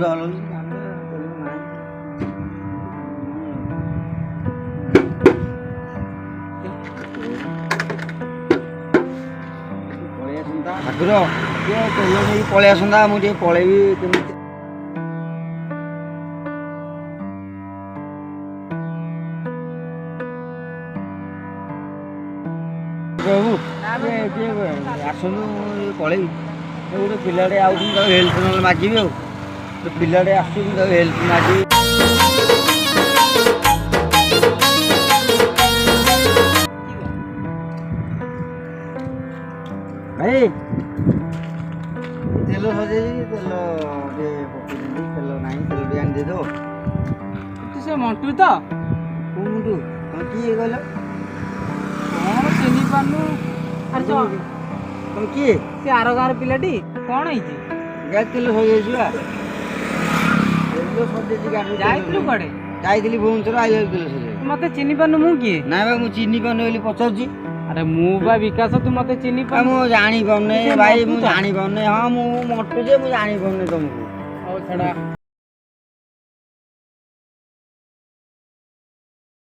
ହଲୁନି ଠାକୁର ଟିକେ ତେଲ ନେଇକି ପଳେଇ ଆସନ୍ତା ମୁଁ ଟିକେ ପଳେଇବି କେମିତି ପ୍ରଭୁ ଆସନ୍ତୁ ମୁଁ ପଳେଇବି ଗୋଟେ ପିଲାଟେ ଆଉଛନ୍ତି ତାକୁ ହେଲ୍ପ ନହେଲେ ମାଗିବି ଆଉ ଗୋଟେ ପିଲାଟେ ଆସୁଛି ତାକୁ ହେଲ୍ପ ମାଗିବି ଭାଇ ତେଲ ସଜେଇଛି ତେଲ ଟିକେ ପକେଇଦେଲି ତେଲ ନାହିଁ ତେଲ ଟିକେ ଆଣି ଦେଇଦେବ ତୁ ସେ ମଣ୍ଟୁ ତ କୋଉ ମୁଣ୍ଡୁ ତମେ କିଏ କହିଲ କଣ ଚିହ୍ନି ପାରୁନୁ ଆରେ ତମେ କିଏ ସେ ଆର ଗାଁର ପିଲାଟି କଣ ହେଇଛି ଗାଡ଼ି ତେଲ ସଜେଇଛି ବା ତେଲ ସଜେଇଛି ଗାଡ଼ି ଯାଇଥିଲୁ କୁଆଡେ ଯାଇଥିଲି ଭୁବନେଶ୍ୱର ଆଇଲା ତେଲ ସଜେଇ ମତେ ଚିହ୍ନି ପାରୁନୁ ମୁଁ କିଏ ନାଇଁ ବା ମୁଁ ଚିହ୍ନି ପାରୁନି ବୋଲି ପଚାରୁଛି ଆରେ ମୁଁ ବା ବିକାଶ ତୁ ମତେ ଚିହ୍ନି ପାରୁନୁ ମୁଁ ଜାଣିପାରୁନି ଭାଇ ମୁଁ ଜାଣିପାରୁନି ହଁ ମୁଁ ମଟୁ ଯେ ମୁଁ ଜାଣିପାରୁନି ତମକୁ ହଉ ଛାଡ